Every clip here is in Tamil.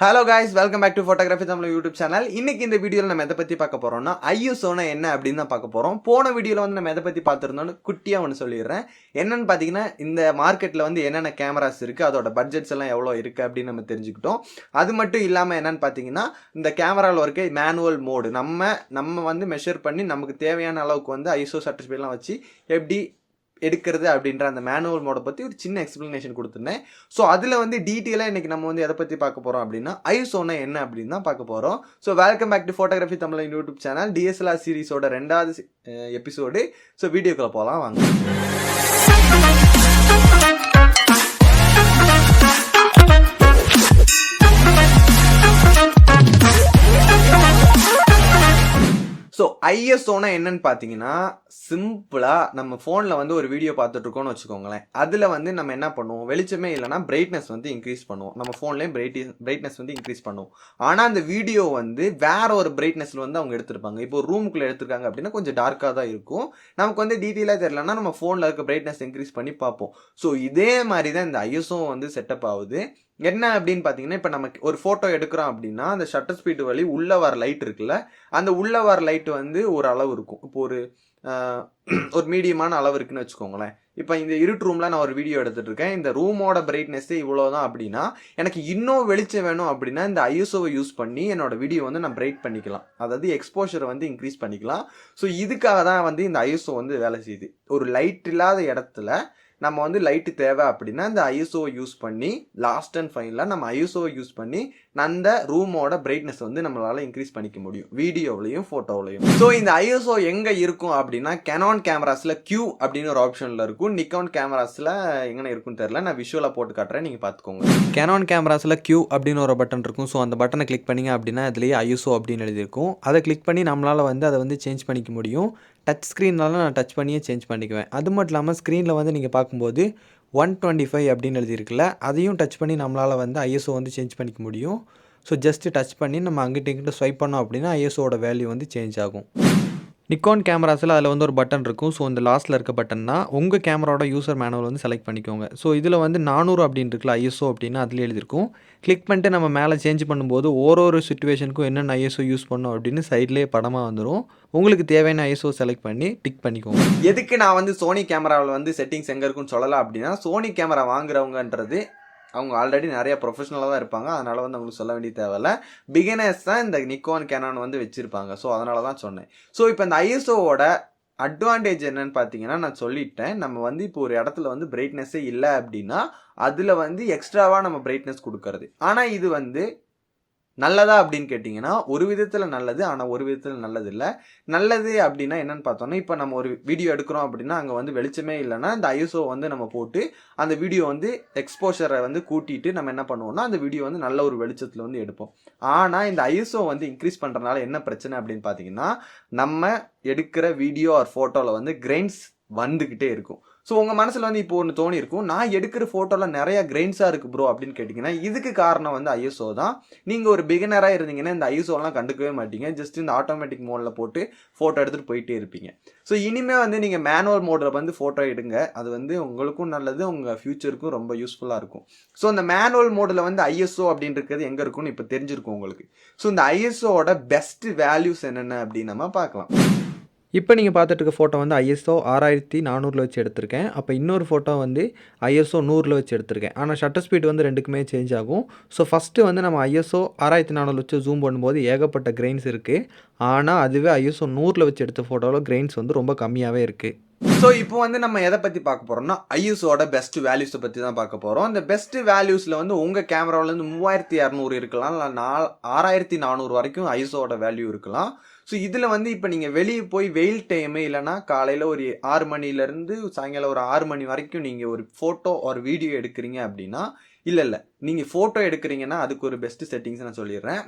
Hello guys, welcome back to Photographytamizha YouTube channel. இன்னைக்கு இந்த வீடியோல நம்ம எதை பத்தி பார்க்க போறோம்னா ISO னா என்ன அப்படினு தான் பார்க்க போறோம். போன வீடியோல வந்து நம்ம எதை பத்தி பார்த்திருந்தோம்னு குட்டியா ஒன்னு சொல்லிறேன். என்னன்னு பாத்தீங்கன்னா இந்த மார்க்கெட்ல வந்து என்னென்ன கேமராஸ் இருக்கு, அதோட பட்ஜெட்ஸ் எல்லாம் எவ்வளவு இருக்கு அப்படி நம்ம தெரிஞ்சுக்கிட்டோம். அது மட்டும் இல்லாம என்னன்னு பாத்தீங்கன்னா இந்த கேமரால இருக்க மேனுவல் மோட் நம்ம வந்து மெஷர் பண்ணி நமக்கு தேவையான அளவுக்கு வந்து ISO ஷட்டர் ஸ்பீட் எல்லாம் வச்சு எப்படி எடுக்கிறது அப்படின்ற அந்த மேனுவல் மோட பத்தி ஒரு சின்ன எக்ஸ்பிளனேஷன் கொடுத்துருந்தேன். ஸோ அதில் வந்து டீட்டெயிலாக இன்னைக்கு நம்ம வந்து எதை பற்றி பார்க்க போகிறோம் அப்படின்னா ஐஎஸ்ஓனா என்ன அப்படின்னு தான் பார்க்க போகிறோம். So welcome back to photography Tamil YouTube channel DSLR சீரிஸோட 2வது எபிசோடு. ஸோ வீடியோக்குள்ள போகலாம் வாங்க. ஸோ ஐஎஸ்ஓனா என்னன்னு பார்த்தீங்கன்னா சிம்பிளா நம்ம ஃபோனில் வந்து ஒரு வீடியோ பார்த்துட்டு இருக்கோம்னு வச்சுக்கோங்களேன். அதில் வந்து நம்ம என்ன பண்ணுவோம், வெளிச்சமே இல்லைனா பிரைட்னஸ் வந்து இன்க்ரீஸ் பண்ணுவோம். நம்ம ஃபோன்லேயும் பிரைட்னஸ் வந்து இன்க்ரீஸ் பண்ணுவோம். ஆனால் அந்த வீடியோ வந்து வேற ஒரு பிரைட்னஸ்ல வந்து அவங்க எடுத்திருப்பாங்க. இப்போ ரூமுக்குள்ள எடுத்திருக்காங்க அப்படின்னா கொஞ்சம் டார்க்காக தான் இருக்கும். நமக்கு வந்து டீட்டெயிலாக தெரியலன்னா நம்ம ஃபோனில் இருக்க பிரைட்னஸ் இன்க்ரீஸ் பண்ணி பார்ப்போம். ஸோ இதே மாதிரி தான் இந்த ஐஎஸ்ஓ வந்து செட்டப் ஆகுது. என்ன அப்படின்னு பார்த்தீங்கன்னா, இப்போ நமக்கு ஒரு ஃபோட்டோ எடுக்கிறோம் அப்படின்னா அந்த ஷட்டர் ஸ்பீட் வழி உள்ளே வர லைட் இருக்குல்ல, அந்த உள்ளே வர லைட் வந்து ஒரு அளவு இருக்கும். இப்போ ஒரு மீடியமான அளவு இருக்குன்னு வச்சுக்கோங்களேன். இப்போ இந்த இருட்டு ரூமில் நான் ஒரு வீடியோ எடுத்துகிட்டு இருக்கேன். இந்த ரூமோட பிரைட்னஸ்ஸே இவ்வளோதான் அப்படின்னா எனக்கு இன்னும் வெளிச்சம் வேணும் அப்படின்னா இந்த ஐஎஸ்ஓவை யூஸ் பண்ணி என்னோட வீடியோ வந்து நான் பிரைட் பண்ணிக்கலாம். அதாவது எக்ஸ்போஷரை வந்து இன்க்ரீஸ் பண்ணிக்கலாம். ஸோ இதுக்காக தான் வந்து இந்த ஐஎஸ்ஓ வந்து வேலை செய்யுது. ஒரு லைட் இல்லாத இடத்துல நம்ம வந்து லைட்டு தேவை அப்படின்னா இந்த ஐஎஸ்ஓவை யூஸ் பண்ணி லாஸ்ட் அண்ட் ஃபைனலாக நம்ம ஐஎஸ்ஓவை யூஸ் பண்ணி அந்த ரூமோட பிரைட்னஸ் வந்து நம்மளால இன்க்ரீஸ் பண்ணிக்க முடியும், வீடியோவிலையும் ஃபோட்டோவிலையும். ஸோ இந்த ஐஎஸ்ஓ எங்கே இருக்கும் அப்படின்னா கேனான் கேமராஸில் Q அப்படின்னு ஒரு ஆப்ஷனில் இருக்கும். நிக்கான் கேமராஸில் எங்கே இருக்குன்னு தெரியல, நான் விஷுவலாக போட்டு காட்டுறேன், நீங்கள் பார்த்துக்கோங்க. கேனான் கேமராஸில் Q அப்படின்னு ஒரு பட்டன் இருக்கும். ஸோ அந்த பட்டனை கிளிக் பண்ணிங்க அப்படின்னா அதுலேயே ஐஎஸ்ஓ அப்படின்னு எழுதியிருக்கும். அதை கிளிக் பண்ணி நம்மளால் வந்து அதை வந்து சேஞ்ச் பண்ணிக்க முடியும். டச் ஸ்க்ரீன்னாலும் நான் டச் பண்ணியே சேஞ்ச் பண்ணிக்குவேன். அது மட்டும் இல்லாமல் ஸ்க்ரீனில் வந்து நீங்கள் பார்க்கும்போது 125 அப்படின்னு எழுதியிருக்குல்ல, அதையும் டச் பண்ணி நம்மளால் வந்து ஐஎஸ்ஓ வந்து சேஞ்ச் பண்ணிக்க முடியும். ஸோ ஜஸ்ட்டு டச் பண்ணி நம்ம அங்கிட்ட இங்கிட்ட ஸ்வைப் பண்ணோம் அப்படின்னா ஐஎஸ்ஓட வேல்யூ வந்து சேஞ்ச் ஆகும். நிக்கான் கேமராஸில் அதில் வந்து ஒரு பட்டன் இருக்கும். ஸோ இந்த லாஸ்ட்டில் இருக்க பட்டன்னா உங்கள் கேமராவோட யூசர் மேனுவல் வந்து செலக்ட் பண்ணிக்கோங்க. ஸோ இதில் வந்து 400 அப்படின்னு இருக்குல்ல ஐஎஸ்ஓ அப்படின்னா அதில் எழுதியிருக்கும். கிளிக் பண்ணிட்டு நம்ம மேலே சேஞ்ச் பண்ணும்போது ஒரு சுச்சுவேஷனுக்கும் என்னென்ன ஐஎஸ்ஓ யூஸ் பண்ணோம் அப்படின்னு சைட்லேயே படமாக வந்துடும். உங்களுக்கு தேவையான ஐஎஸ்ஓ செலக்ட் பண்ணி டிக் பண்ணிக்கோங்க. எதுக்கு நான் வந்து சோனி கேமராவில் வந்து செட்டிங்ஸ் எங்கே இருக்குன்னு சொல்லலாம் அப்படின்னா, சோனி கேமரா வாங்குறவங்கன்றது அவங்க ஆல்ரெடி நிறைய ப்ரொஃபஷனலாக தான் இருப்பாங்க. அதனால் வந்து அவங்களுக்கு சொல்ல வேண்டிய தேவையில்ல. பிகினர்ஸ் தான் இந்த நிக்கான் கேனான் வந்து வச்சுருப்பாங்க. ஸோ அதனால தான் சொன்னேன். ஸோ இப்போ இந்த ஐஎஸ்ஓவோட அட்வான்டேஜ் என்னன்னு பார்த்தீங்கன்னா, நான் சொல்லிட்டேன், நம்ம வந்து இப்போ ஒரு இடத்துல வந்து பிரைட்னஸே இல்லை அப்படின்னா அதில் வந்து எக்ஸ்ட்ராவாக நம்ம பிரைட்னஸ் கொடுக்கறது. ஆனால் இது வந்து நல்லதா அப்படின்னு கேட்டிங்கன்னா ஒரு விதத்தில் நல்லது, ஆனால் ஒரு விதத்தில் நல்லது இல்லை. நல்லது அப்படின்னா என்னன்னு பார்த்தோன்னா, இப்போ நம்ம ஒரு வீடியோ எடுக்கிறோம் அப்படின்னா அங்கே வந்து வெளிச்சமே இல்லைன்னா இந்த ஐஎஸ்ஓ வந்து நம்ம போட்டு அந்த வீடியோ வந்து எக்ஸ்போஷரை வந்து கூட்டிட்டு நம்ம என்ன பண்ணுவோம்னா அந்த வீடியோ வந்து நல்ல ஒரு வெளிச்சத்தில் வந்து எடுப்போம். ஆனால் இந்த ஐஎஸ்ஓ வந்து இன்க்ரீஸ் பண்ணுறதுனால என்ன பிரச்சனை அப்படின்னு பார்த்தீங்கன்னா, நம்ம எடுக்கிற வீடியோ ஆர் ஃபோட்டோவில் வந்து கிரெயின்ஸ் வந்துக்கிட்டே இருக்கும். ஸோ உங்கள் மனசில் வந்து இப்போ ஒன்று தோணி இருக்கும், நான் எடுக்கிற ஃபோட்டோவில் நிறையா கிரெயின்ஸாக இருக்குது ப்ரோ அப்படின்னு கேட்டிங்கன்னா இதுக்கு காரணம் வந்து ஐஎஸ்ஓ தான். நீங்கள் ஒரு பிகினராக இருந்தீங்கன்னா இந்த ஐஎஸ்ஓலாம் கண்டுக்கவே மாட்டீங்க. ஜஸ்ட் இந்த ஆட்டோமேட்டிக் மோடில் போட்டு ஃபோட்டோ எடுத்துகிட்டு போயிட்டே இருப்பீங்க. ஸோ இனிமேல் வந்து நீங்கள் மேனுவல் மோடில் வந்து ஃபோட்டோ எடுங்க. அது வந்து உங்களுக்கும் நல்லது, உங்கள் ஃபியூச்சருக்கும் ரொம்ப யூஸ்ஃபுல்லாக இருக்கும். ஸோ இந்த மேனுவல் மோடில் வந்து ஐஎஸ்ஓ அப்படின்றது எங்கே இருக்குன்னு இப்போ தெரிஞ்சிருக்கும் உங்களுக்கு. ஸோ இந்த ஐஎஸ்ஓவோட பெஸ்ட் வேல்யூஸ் என்னென்ன அப்படின்னு நம்ம பார்க்கலாம். இப்போ நீங்கள் பார்த்துட்டு இருக்க ஃபோட்டோ வந்து ஐஎஸ்ஓ 6400 வச்சு எடுத்திருக்கேன். அப்போ இன்னொரு ஃபோட்டோ வந்து ஐஎஸ்ஓ 100 வச்சு எடுத்திருக்கேன். ஆனால் ஷட்டர் ஸ்பீட் வந்து ரெண்டுக்குமே சேஞ்ச் ஆகும். ஸோ ஃபஸ்ட்டு வந்து நம்ம ஐஎஸ்ஓ 6400 வச்சு ஜூம் பண்ணும்போது ஏகப்பட்ட கிரெயின்ஸ் இருக்குது. ஆனால் அதுவே ஐஎஸ்ஓ 100 வச்சு எடுத்த ஃபோட்டோவில் கிரெயின்ஸ் வந்து ரொம்ப கம்மியாகவே இருக்குது. ஸோ இப்போ வந்து நம்ம எதை பற்றி பார்க்க போகிறோம்னா ஐஎஸ்ஓட பெஸ்ட் வேல்யூஸை பற்றி தான் பார்க்க போகிறோம். இந்த பெஸ்ட் வேல்யூஸில் வந்து உங்கள் கேமராவிலேருந்து 3200 இருக்கலாம், இல்லை 6400 வரைக்கும் ஐஎஸ்ஓட வேல்யூ இருக்கலாம். ஸோ இதில் வந்து இப்போ நீங்கள் வெளியே போய் வெயில் டைமு இல்லைனா காலையில் ஒரு 6 மணிலேருந்து சாயங்காலம் ஒரு 6 மணி வரைக்கும் நீங்கள் ஒரு ஃபோட்டோ ஒரு வீடியோ எடுக்கிறீங்க அப்படின்னா, இல்லை நீங்கள் ஃபோட்டோ எடுக்கிறீங்கன்னா அதுக்கு ஒரு பெஸ்ட் செட்டிங்ஸ் நான் சொல்லிடுறேன்.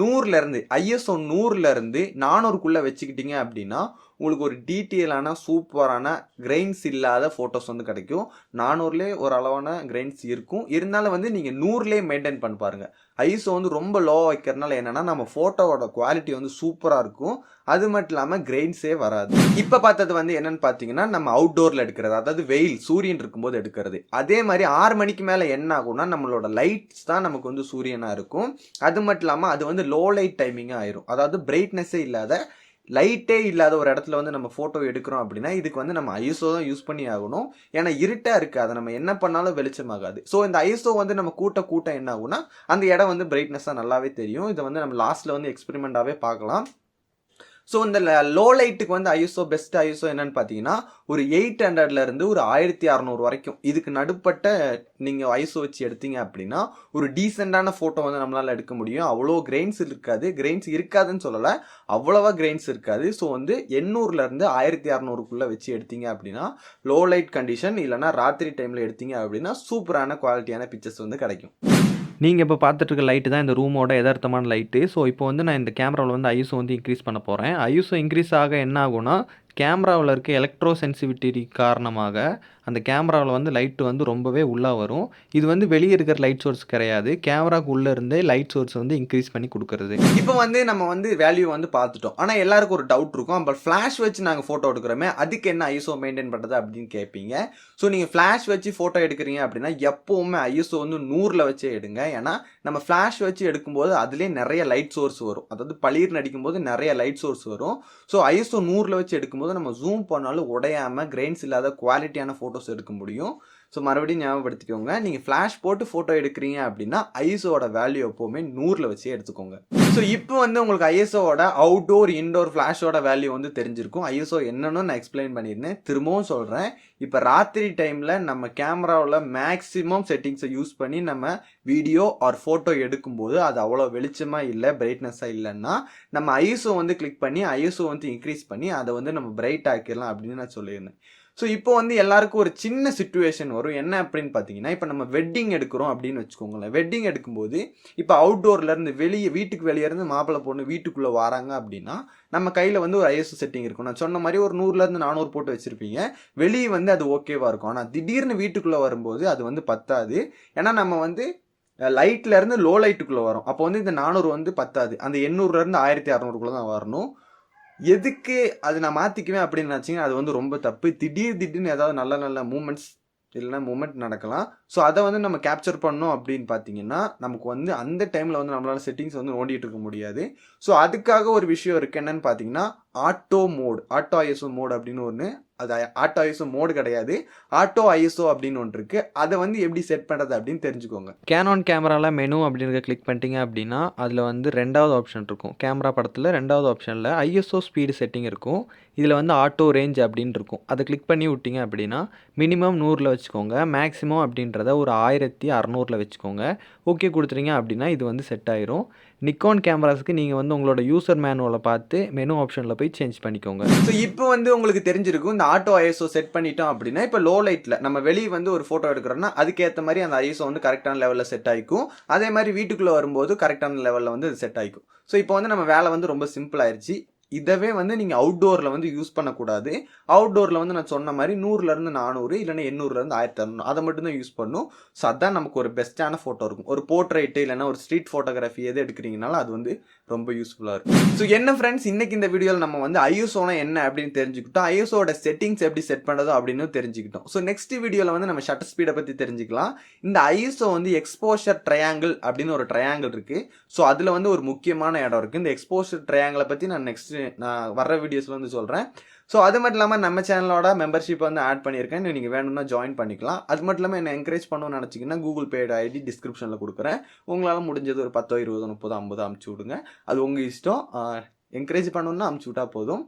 100லேருந்து ஐஎஸ்ஓ 100லேருந்து 400க்குள்ளே வச்சுக்கிட்டீங்க அப்படின்னா உங்களுக்கு ஒரு டீட்டெயிலான சூப்பரான கிரெயின்ஸ் இல்லாத ஃபோட்டோஸ் வந்து கிடைக்கும். 400லேயே ஒரு அளவான கிரெயின்ஸ் இருக்கும். இருந்தாலும் வந்து நீங்கள் 100லேயே மெயின்டைன் பண்ணி பாருங்கள். ஐஎஸ்ஓ வந்து ரொம்ப லோ வைக்கிறதுனால என்னென்னா நம்ம ஃபோட்டோவோட குவாலிட்டி வந்து சூப்பராக இருக்கும். அது மட்டும் இல்லாமல் கிரெயின்ஸே வராது. இப்போ பார்த்தது வந்து என்னன்னு பார்த்தீங்கன்னா நம்ம அவுட்டோரில் எடுக்கிறது, அதாவது வெயில் சூரியன் இருக்கும்போது எடுக்கிறது. அதே மாதிரி 6 மணிக்கு மேலே என்ன ஆகும்னா நம்மளோட நம்மளோட லைட்ஸ் தான் நமக்கு வந்து சூரியனாக இருக்கும். அது மட்டும் இல்லாமல் அது வந்து லோ லைட் டைமிங்காக ஆயிரும். அதாவது பிரைட்னஸே இல்லாத லைட்டே இல்லாத ஒரு இடத்துல வந்து நம்ம ஃபோட்டோ எடுக்கிறோம் அப்படின்னா இதுக்கு வந்து நம்ம ஐஎஸ்ஓ தான் யூஸ் பண்ணி ஆகணும். ஏன்னா இருட்டாக இருக்குது, அதை நம்ம என்ன பண்ணாலும் வெளிச்சமாகாது. ஸோ இந்த ஐஎஸ்ஓ வந்து நம்ம கூட்ட என்ன ஆகும்னா அந்த இடம் வந்து பிரைட்னஸாக நல்லாவே தெரியும். இதை வந்து நம்ம லாஸ்ட்டில் வந்து எக்ஸ்பெரிமெண்ட்டாகவே பார்க்கலாம். ஸோ இந்த லோ லைட்டுக்கு வந்து ஐஎஸ்ஓ பெஸ்ட் ஐஎஸ்ஓ என்னன்னு பார்த்தீங்கன்னா ஒரு 800 ஒரு 1600 வரைக்கும். இதுக்கு நடுப்பட்ட நீங்கள் ஐஎஸ்ஓ வச்சு எடுத்தீங்க அப்படின்னா ஒரு டீசெண்டான ஃபோட்டோ வந்து நம்மளால் எடுக்க முடியும். அவ்வளோ கிரெயின்ஸ் இருக்காது, கிரெயின்ஸ் இருக்காதுன்னு சொல்லலை, அவ்வளோவா கிரெயின்ஸ் இருக்காது. ஸோ வந்து 800 1600 வச்சு எடுத்தீங்க அப்படின்னா லோ லைட் கண்டிஷன் இல்லைனா ராத்திரி டைமில் எடுத்தீங்க அப்படின்னா சூப்பரான குவாலிட்டியான பிக்சர்ஸ் வந்து கிடைக்கும். நீங்கள் இப்போ பார்த்துட்டு இருக்க லைட்டு தான் இந்த ரூமோட யதார்த்தமான லைட்டு. ஸோ இப்போ வந்து நான் இந்த கேமராவில் வந்து ஐஎஸ்ஓ வந்து இன்க்ரீஸ் பண்ண போகிறேன். ஐஎஸ்ஓ இன்க்ரீஸ் ஆக என்ன ஆகும்னா கேமராவில் இருக்க எலக்ட்ரோ சென்சிவிட்டி காரணமாக அந்த கேமராவில் வந்து லைட்டு வந்து ரொம்பவே உள்ளே வரும். இது வந்து வெளியே இருக்கிற லைட் சோர்ஸ் கிடையாது, கேமராவுக்கு உள்ளே இருந்தே லைட் சோர்ஸ் வந்து இன்க்ரீஸ் பண்ணி கொடுக்குறது. இப்போ வந்து நம்ம வந்து வேல்யூ வந்து பார்த்துட்டோம். ஆனால் எல்லாருக்கும் ஒரு டவுட் இருக்கும், பட் ஃப்ளாஷ் வச்சு நாங்கள் ஃபோட்டோ எடுக்கிறோமே அதுக்கு என்ன ஐஎஸ்ஓ மெயின்டைன் பண்ணுறது அப்படின்னு கேட்பீங்க. ஸோ நீங்கள் ஃப்ளாஷ் வச்சு ஃபோட்டோ எடுக்கிறீங்க அப்படின்னா எப்போவுமே ஐஎஸ்ஓ வந்து 100 வச்சே எடுங்க. ஏன்னா நம்ம ஃப்ளாஷ் வச்சு எடுக்கும்போது அதுலேயே நிறைய லைட் சோர்ஸ் வரும், அதாவது பளிர்னு அடிக்கும்போது நிறைய லைட் சோர்ஸ் வரும். ஸோ ஐஎஸ்ஓ 100 வச்சு எடுக்கும்போது நம்ம ஜூம் பண்ணாலும் உடையாமல் கிரெயின்ஸ் இல்லாத குவாலிட்டியான ஃபோட்டோஸ் எடுக்க முடியும். ஸோ மறுபடியும் ஞாபகப்படுத்திக்கோங்க, நீங்கள் ஃப்ளாஷ் போட்டு ஃபோட்டோ எடுக்கிறீங்க அப்படின்னா ஐஎஸ்ஓட வேல்யூ எப்போவுமே 100 வச்சே எடுத்துக்கோங்க. ஸோ இப்போ வந்து உங்களுக்கு ஐஎஸ்ஓட அவுட்டோர் இன்டோர் ஃப்ளாஷோட வேல்யூ வந்து தெரிஞ்சிருக்கும். ஐஎஸ்ஓ என்னன்னு நான் எக்ஸ்பிளைன் பண்ணியிருந்தேன், திரும்பவும் சொல்கிறேன். இப்போ ராத்திரி டைமில் நம்ம கேமராவில் மேக்ஸிமம் செட்டிங்ஸை யூஸ் பண்ணி நம்ம வீடியோ ஆர் ஃபோட்டோ எடுக்கும்போது அது அவ்வளோ வெளிச்சமாக இல்லை, பிரைட்னஸாக இல்லைன்னா நம்ம ஐஎஸ்ஓ வந்து கிளிக் பண்ணி ஐஎஸ்ஓ வந்து இன்க்ரீஸ் பண்ணி அதை வந்து நம்ம பிரைட் ஆக்கிடலாம் அப்படின்னு நான் சொல்லியிருந்தேன். ஸோ இப்போ வந்து எல்லாருக்கும் ஒரு சின்ன சிச்சுவேஷன் வரும், என்ன அப்படின்னு பார்த்தீங்கன்னா இப்போ நம்ம வெட்டிங் எடுக்கிறோம் அப்படின்னு வச்சுக்கோங்களேன். வெட்டிங் எடுக்கும்போது இப்போ அவுட்டோர்லேருந்து வீட்டுக்கு வெளியே இருந்து மாப்பிள்ளை பொண்ணு வீட்டுக்குள்ளே வராங்க அப்படின்னா நம்ம கையில் வந்து ஒரு ஐஎஸ்ஓ செட்டிங் இருக்கும். நான் சொன்ன மாதிரி ஒரு 100 400 போட்டு வச்சுருப்பீங்க, வெளியே வந்து அது ஓகேவாக இருக்கும். ஆனால் திடீர்னு வீட்டுக்குள்ளே வரும்போது அது வந்து பத்தாது. ஏன்னா நம்ம வந்து லைட்லேருந்து லோ லைட்டுக்குள்ளே வரும். அப்போ வந்து இந்த 400 வந்து பத்தாது, அந்த 800 1600 தான் வரணும். எதுக்கு அது நான் மாற்றிக்குவேன் அப்படின்னு நினச்சிங்கன்னா அது வந்து ரொம்ப தப்பு. திடீர்னு ஏதாவது நல்ல மூமெண்ட்ஸ் இல்லைனா மூமெண்ட் நடக்கலாம். ஸோ அதை வந்து நம்ம கேப்சர் பண்ணோம் அப்படின்னு பார்த்தீங்கன்னா நமக்கு வந்து அந்த டைமில் வந்து நம்மளால செட்டிங்ஸ் வந்து நோண்டிகிட்டு இருக்க முடியாது. ஸோ அதுக்காக ஒரு விஷயம் இருக்குது, என்னன்னு பார்த்தீங்கன்னா ஆட்டோ ஐஎஸ்ஓ மோட் அப்படின்னு ஒன்று. அது ஆட்டோ ஐஎஸ்ஓ மோடு கிடையாது, ஆட்டோ ஐஎஸ்ஓ அப்படின்னு ஒன்று இருக்குது. அதை வந்து எப்படி செட் பண்ணுறது அப்படின்னு தெரிஞ்சுக்கோங்க. கேனான் கேமராவில் மெனு அப்படின்னு கிளிக் பண்ணிட்டீங்க அப்படின்னா அதில் வந்து 2வது ஆப்ஷன் இருக்கும். கேமரா படத்தில் 2வது ஆப்ஷனில் ஐஎஸ்ஓ ஸ்பீடு செட்டிங் இருக்கும். இதில் வந்து ஆட்டோ ரேஞ்ச் அப்படின்னு இருக்கும். அதை கிளிக் பண்ணி விட்டீங்க அப்படின்னா மினிமம் 100 வச்சுக்கோங்க, மேக்ஸிமம் அப்படின்றத ஒரு 1600 வச்சுக்கோங்க. ஓகே கொடுத்துறீங்க அப்படின்னா இது வந்து செட் ஆயிரும். நிக்கான் கேமராஸ்க்கு நீங்கள் வந்து உங்களோட யூசர் மேனுவலை பார்த்து மெனு ஆப்ஷனில் போய் சேஞ்ச் பண்ணிக்கோங்க. ஸோ இப்போ வந்து உங்களுக்கு தெரிஞ்சிருக்கும், இந்த ஆட்டோ ஐஎஸ்ஓ செட் பண்ணிட்டோம் அப்படின்னா இப்போ லோ லைட்டில் நம்ம வெளியே வந்து ஒரு ஃபோட்டோ எடுக்கிறோம்னா அதுக்கேற்ற மாதிரி அந்த ஐஎஸ்ஓ வந்து கரெக்டான லெவலில் செட் ஆகிக்கும். அதே மாதிரி வீட்டுக்குள்ளே வரும்போது கரெக்டான லெவலில் வந்து அது செட் ஆகிக்கும். ஸோ இப்போ வந்து நம்ம வேலை வந்து ரொம்ப சிம்பிள் ஆயிடுச்சு. இதவே வந்து நீங்கள் அவுட்டோரில் வந்து யூஸ் பண்ணக்கூடாது. அவுட்டோரில் வந்து நான் சொன்ன மாதிரி 100 400 இல்லைன்னா 800 1600 அதை மட்டும்தான் யூஸ் பண்ணும். ஸோ அதான் நமக்கு ஒரு பெஸ்ட்டான ஃபோட்டோ இருக்கும். ஒரு போர்ட்ரைட்டு இல்லைன்னா ஒரு ஸ்ட்ரீட் ஃபோட்டோகிராஃபி எது எடுக்கிறீங்கனாலும் அது வந்து ரொம்ப யூஸ்ஃபுல்லாக இருக்கும். ஸோ என்ன ஃப்ரெண்ட்ஸ், இன்னைக்கு இந்த வீடியோவில் நம்ம வந்து ஐஎஸ்ஓனா என்ன அப்படின்னு தெரிஞ்சுக்கிட்டோம், ஐஎஸ்ஓட செட்டிங்ஸ் எப்படி செட் பண்ணுறதோ அப்படின்னு தெரிஞ்சுக்கிட்டோம். ஸோ நெக்ஸ்ட் வீடியோவில் வந்து நம்ம ஷட்டர் ஸ்பீடை பற்றி தெரிஞ்சுக்கலாம். இந்த ஐஎஸ்ஓ வந்து எக்ஸ்போஷர் ட்ரையாங்கிள் அப்படின்னு ஒரு ட்ரையாங்கிள் இருக்குது. ஸோ அதில் வந்து ஒரு முக்கியமான இடம் இருக்குது. இந்த எக்ஸ்போஷர் ட்ரையாங்கிளை பற்றி நான் வர்ற வீடியோஸில் வந்து சொல்கிறேன். ஸோ அது மட்டும் இல்லாமல் நம்ம சேனலோட மெம்பர்ஷிப் வந்து ஆட் பண்ணியிருக்கேன், நீங்கள் வேணும்னா ஜாயின் பண்ணிக்கலாம். அது மட்டும் இல்லாமல் என்ன என்கரேஜ் பண்ணணும்னு நினச்சிங்கன்னா கூகுள் பேட் ஐடி டிஸ்கிரிப்ஷனில் கொடுக்குறேன். உங்களால் முடிஞ்சது ஒரு 10 20 30 50 அமுச்சு விடுங்க, அது உங்கள் இஷ்டம். என்கரேஜ் பண்ணணுன்னா அமுச்சு விட்டா போதும்.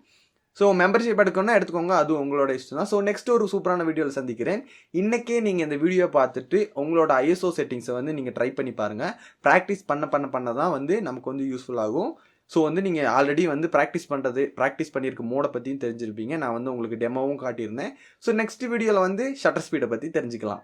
ஸோ மெம்பர்ஷிப் எடுக்கணும்னா எடுத்துக்கோங்க, அது உங்களோட இஷ்டம் தான். ஸோ நெக்ஸ்ட் ஒரு சூப்பரான வீடியோவில் சந்திக்கிறேன். இன்றைக்கே நீங்கள் இந்த வீடியோ பார்த்துட்டு உங்களோட ஐஎஸ்ஓ செட்டிங்ஸை வந்து நீங்கள் ட்ரை பண்ணி பாருங்கள். ப்ராக்டிஸ் பண்ண தான் வந்து நமக்கு வந்து யூஸ்ஃபுல் ஆகும். ஸோ வந்து நீங்கள் ஆல்ரெடி வந்து ப்ராக்டிஸ் பண்ணியிருக்க மோடை பற்றியும் தெரிஞ்சிருப்பீங்க. நான் வந்து உங்களுக்கு டெமோவும் காட்டியிருந்தேன். ஸோ நெக்ஸ்ட் வீடியோவில் வந்து ஷட்டர் ஸ்பீடை பற்றி தெரிஞ்சுக்கலாம்.